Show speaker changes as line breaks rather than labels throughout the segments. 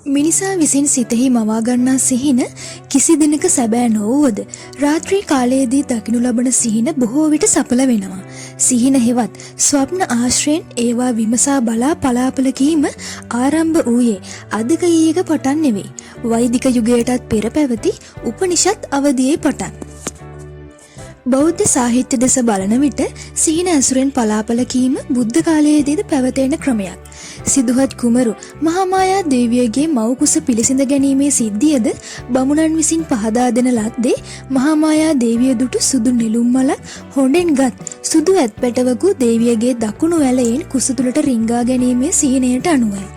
මිනිසා විසින් සිතෙහි මවා ගන්නා සිහින කිසි දිනක සැබෑ නොවුවද රාත්‍රී කාලයේදී දකිනු ලබන සිහින බොහෝ විට සඵල වෙනවා. සිහින හෙවත් ස්වප්න ආශ්‍රයෙන් ඒවා විමසා බලා පලාපල කීම ආරම්භ වූයේ අධික ඊයක පටන් නෙවෙයි. වෛදික යුගයටත් පෙර පැවති උපනිෂද් අවදියේ පටන්. බෞද්ධ සාහිත්‍ය දෙස බලන විට සිහින ඇසුරෙන් පලාපල කීම බුද්ධ කාලයේදීද පැවතෙන ක්‍රමයක්. සිදුහත් කුමරු මහාමායා දේවියගේ මව් කුස පිළිසිඳ ගැනීමේ සිද්ධියද බමුණන් විසින් පහදා දෙන ලද්දේ මහාමායා දේවිය දුටු සුදු නිලුම් මලක් හොඬෙන්ගත් සුදු ඇත්පැටවකු දේවියගේ දකුණු වැලයෙන් කුස තුලට රිංගා ගැනීමේ සිහිනයට අනුවයි.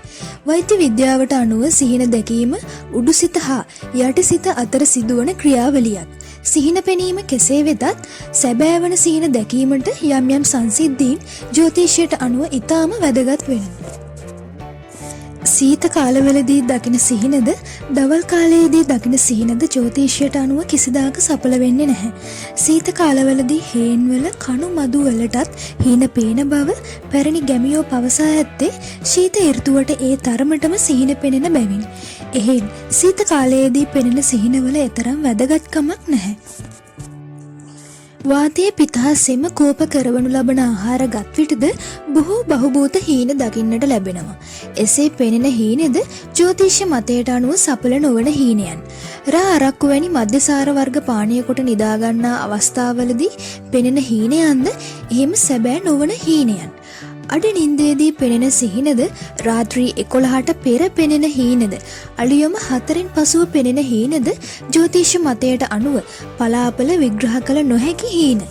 වෛද්‍ය විද්‍යාවට අනුව සිහින දැකීම උඩුසිත හා යටිසිත අතර සිදුවන ක්‍රියාවලියක්. සිහින පෙනීම කෙසේ වෙතත් සැබෑවන සිහින දැකීමට යම් යම් සංසිද්ධීන් ජ්‍යොතිෂයට අනුව ඉතාම වැදගත් වෙනවා. සීත කාලවලදී දකින සිහිනද දවල් කාලයේදී දකින සිහිනද ජ්‍යොතිෂයට අනුව කිසිදාක සඵල වෙන්නේ නැහැ. සීත කාලවලදී හේන්වල කණු මදු වලටත් හීන පේන බව පැරණි ගැමියෝ පවසා ඇත්තේ ශීත ඍතුවට ඒ තරමටම සිහින පෙනෙන බැවින්. එහෙන් සීත කාලයේදී පෙනෙන සිහිනවල එතරම් වැදගත්කමක් නැහැ. වාතයේ පිතාසෙම කෝප කරවනු ලබන ආහාර ගත් විටද බොහෝ බහුබූත හීන දකින්නට ලැබෙනවා. එසේ පෙනෙන හීනෙද ජ්‍යොතිෂ මතයට අනුව සඵල නොවන හීනයන්. රා අරක්කු වැනි මධ්‍යසාර වර්ග පානීය කොට නිදා ගන්නා අවස්ථාවලදී පෙනෙන හීනයන්ද එහෙම සැබෑ නොවන හීනයන්. අඩ නින්දේදී පෙනෙන සිහිනද රාත්‍රී 11ට පෙර පෙනෙන හීනද අලියම 4න් පසුව පෙනෙන හීනද ජ්‍යොතිෂ මතයට අනුව පලාපල විග්‍රහ කළ නොහැකි හීන.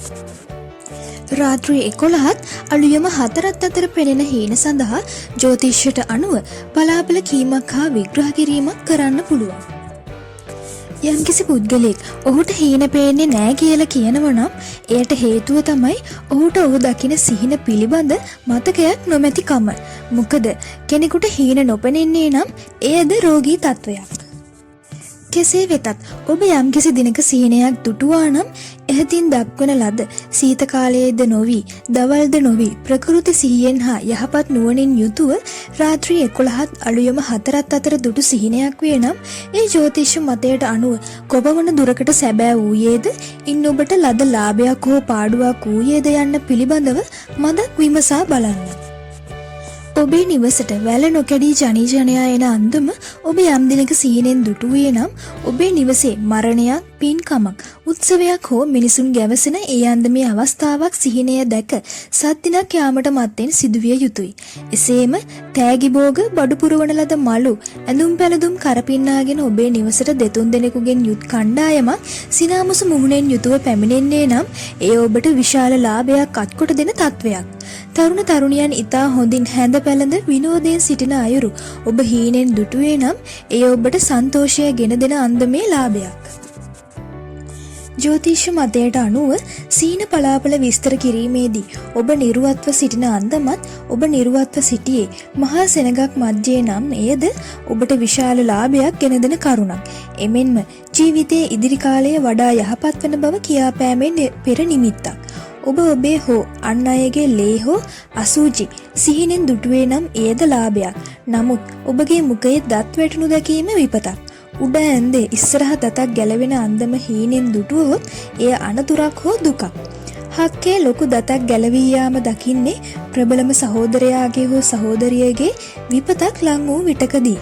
රාත්‍රී 11ත් අලියම 4ත් අතර පෙනෙන හීන සඳහා ජ්‍යොතිෂයට අනුව පලාපල කීමක් හා විග්‍රහ කිරීමක් කරන්න පුළුවන්. යම්කිසි පුද්ගලෙක් ඔහුට හීන පේන්නේ නෑ කියලා කියනවා නම් එයට හේතුව තමයි ඔහුට ඔහු දකින සිහින පිළිබඳ මතකයක් නොමැති කම. මොකද කෙනෙකුට හීන නොපෙනෙන්නේ නම් එයද රෝගී තත්වයක්. කෙසේ වෙතත් ඔබ යම්කිසි දිනක සිහිනයක් දුටුවා නම් එහතින් දක්වන ලද සීත කාලයේද නොවි දවල්ද නොවි ප්‍රකෘති සිහියෙන් හා යහපත් නුවණින් යුතුව රාත්‍රී 11ත් අලුයම 4ත් අතර දුටු සිහිනයක් වේ නම් ඒ ජ්‍යොතිෂ මතයට අනුව කොපමණ දුරකට සැබෑ වූයේද ඉන් ඔබට ලද ලාභයක් හෝ පාඩුවක් වූයේද යන්න පිළිබඳව මදක් විමසා බලන්න. ඔබේ නිවසට වැල නොකැඩී ජනී ජනයා එන අන්දම ඔබ යම් දිනක සිහිනෙන් දුටුවේ නම් ඔබේ නිවසේ මරණයක් පින්කමක් උත්සවයක් හෝ මිනිසුන් ගැවසෙන ඒ අන්දමේ අවස්ථාවක් සිහිනය දැක සත්දිනක් යාමට මත්තෙන් සිදුවිය යුතුය. එසේම තෑගි භෝග බඩු පුරවන ලද මලු ඇඳුම් පැළඳුම් කරපින්නාගෙන ඔබේ නිවසට දෙතුන් දෙනෙකුගෙන් යුත් කණ්ඩායමක් සිනාමුසු මුහුණෙන් යුතුව පැමිණෙන්නේ නම් ඒ ඔබට විශාල ලාභයක් අත්කොට දෙන තත්වයක්. තරුණ තරුණියන් ඉතා හොඳින් හැඳ පැළඳ විනෝදයෙන් සිටින අයුරු ඔබ හීනෙන් දුටුවේ නම් එය ඔබට සන්තෝෂය ගෙන දෙන අන්දමේ ලාභයක්. ජ්‍යොතිෂ මතයට අනුව සීන පලාපල විස්තර කිරීමේදී ඔබ නිර්වත්ව සිටින අන්දමත් ඔබ නිර්වත්ව සිටියේ මහා සෙනගක් මැජේ නම් එයද ඔබට විශාල ලාභයක් ගෙන දෙන කරුණක්. එමෙන්ම ජීවිතයේ ඉදිරි කාලය වඩා යහපත් වන බව කියාපෑමෙන් පෙර නිමිත්තක්. ඔබ ඔබේ හෝ අන් අයගේ ලේ හෝ අසූචි සිහිනෙන් දුටුවේ නම් එයද ලාභයක්. නමුත් ඔබගේ මුඛයේ දත් වැටුණු දැකීම විපතක්. උඩ ඇන්දේ ඉස්සරහ දතක් ගැලවෙන අන්දම හීනෙන් දුටුවොත් එය අනතුරක් හෝ දුකක්. හක්කේ ලොකු දතක් ගැලවී යාම දකින්නේ ප්‍රබලම සහෝදරයාගේ හෝ සහෝදරියගේ විපතක් ලං වූ විටකදී.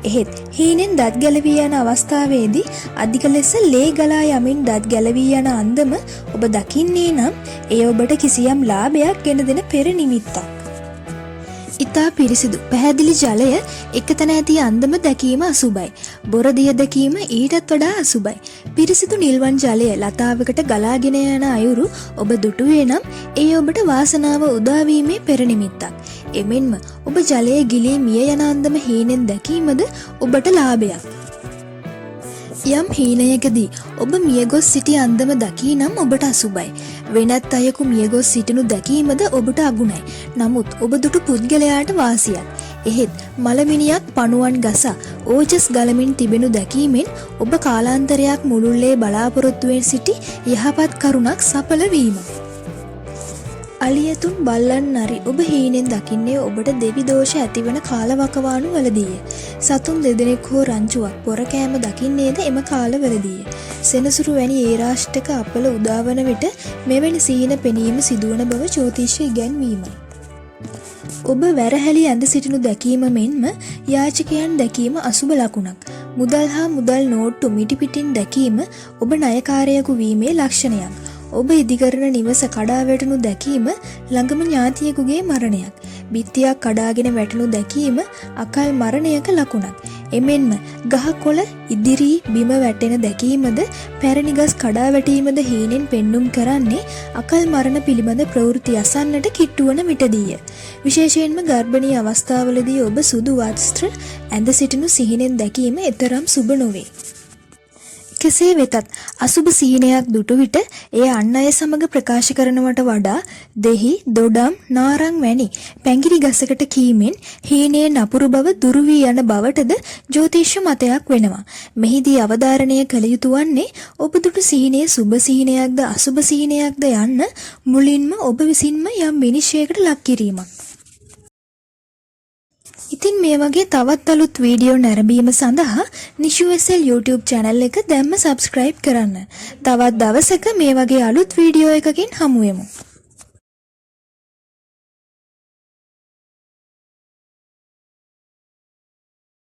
එහෙත් හීනෙන් දත් ගැලවී යන අවස්ථාවේදී අධික ලෙස ලේ ගලා යමින් දත් ගැලවී යන අන්දම ඔබ දකින්නේ නම් එය ඔබට කිසියම් ලාභයක් ගෙන දෙන පෙර නිමිත්තක්. ඉතා පිරිසිදු පැහැදිලි ජලය එකතැන ඇති අන්දම දැකීම අසුබයි. බොරදිය දැකීම ඊටත් වඩා අසුබයි. පිරිසිදු නිල්වන් ජලය ලතාවකට ගලාගෙන යන අයුරු ඔබ දුටුවේ නම් ඒ ඔබට වාසනාව උදාවීමේ පෙර නිමිත්තක්. එමෙන්ම ඔබ ජලයේ ගිලී මිය යන අන්දම හීනෙන් දැකීමද ඔබට ලාභයක්. යම් හීනයකදී ඔබ මියගොස් සිටි අන්දම දකී නම් ඔබට අසුබයි. වෙනත් අයෙකු මියගොස් සිටිනු දැකීමද ඔබට අගුණයි. නමුත් ඔබ දුටු පුද්ගලයාට වාසියක්. එහෙත් මලමිනියක් පණුවන් ගසා ඕජස් ගලමින් තිබෙනු දැකීමෙන් ඔබ කාලාන්තරයක් මුළුල්ලේ බලාපොරොත්තුවෙන් සිටි යහපත් කරුණක් සඵල වීම. අලියතුන් බල්ලන් නරි ඔබ හීනෙන් දකින්නේ ඔබට දෙවි දෝෂ ඇතිවන කාලවකවානු වලදීය. සතුන් දෙදෙනෙක් හෝ රංචුවක් පොර කෑම දකින්නේද එම කාලවලදීය. සෙනසුරු වැනි ඒ රාෂ්ටක අපල උදාවන විට මෙවැනි සිහින පෙනීම සිදුවන බව ජ්‍යොතිෂය ඉගැන්වීමයි. ඔබ වැරහැලි ඇඳ සිටිනු දැකීම මෙන්ම යාචකයන් දැකීම අසුබ ලකුණක්. මුදල් හා මුදල් නෝට්ටු මිටිපිටින් දැකීම ඔබ ණයකාරයෙකු වීමේ ලක්ෂණයක්. ඔබ ඉදිකරන නිවස කඩා වැටුණු දැකීම ළඟම ඥාතියෙකුගේ මරණයක්. බිත්තියක් කඩාගෙන වැටුණු දැකීම අකල් මරණයක ලකුණක්. එමෙන්ම ගහකොළ ඉදිරි බිම වැටෙන දැකීමද පැරණි ගස් කඩා වැටීමද හීනෙන් පෙන්눔 කරන්නේ අකල් මරණ පිළිබඳ ප්‍රවෘත්ති අසන්නට කිට්ටුවන විටදීය. විශේෂයෙන්ම ගර්භණී අවස්ථාවලදී ඔබ සුදු වස්ත්‍ර ඇඳ සිටිනු සිහිනෙන් දැකීම එතරම් සුබ නොවේ. කෙසේ වෙතත් අසුබ සිහිනයක් දුටු විට එය අන් අය සමග ප්‍රකාශ කරනවට වඩා දෙහි දොඩම් නාරං වැනි පැංගිරි ගසකට කීමෙන් හීනයේ නපුරු බව දුරු වී යන බවටද ජ්‍යොතිෂ මතයක් වෙනවා. මෙහිදී අවධාරණය කළ යුතු වන්නේ ඔබ දුටු සිහිනයේ සුබ සිහිනයක්ද අසුබ සිහිනයක්ද යන්න මුලින්ම ඔබ විසින්ම යම් විනිශ්චයකට ලක් කිරීමක්. ඉතින් මේ වගේ තවත් අලුත් වීඩියෝ නැරඹීම සඳහා නිෂුවෙසල් YouTube channel එක දැම්ම subscribe කරන්න. තවත් දවසක මේ වගේ අලුත් වීඩියෝ එකකින් හමු වෙමු.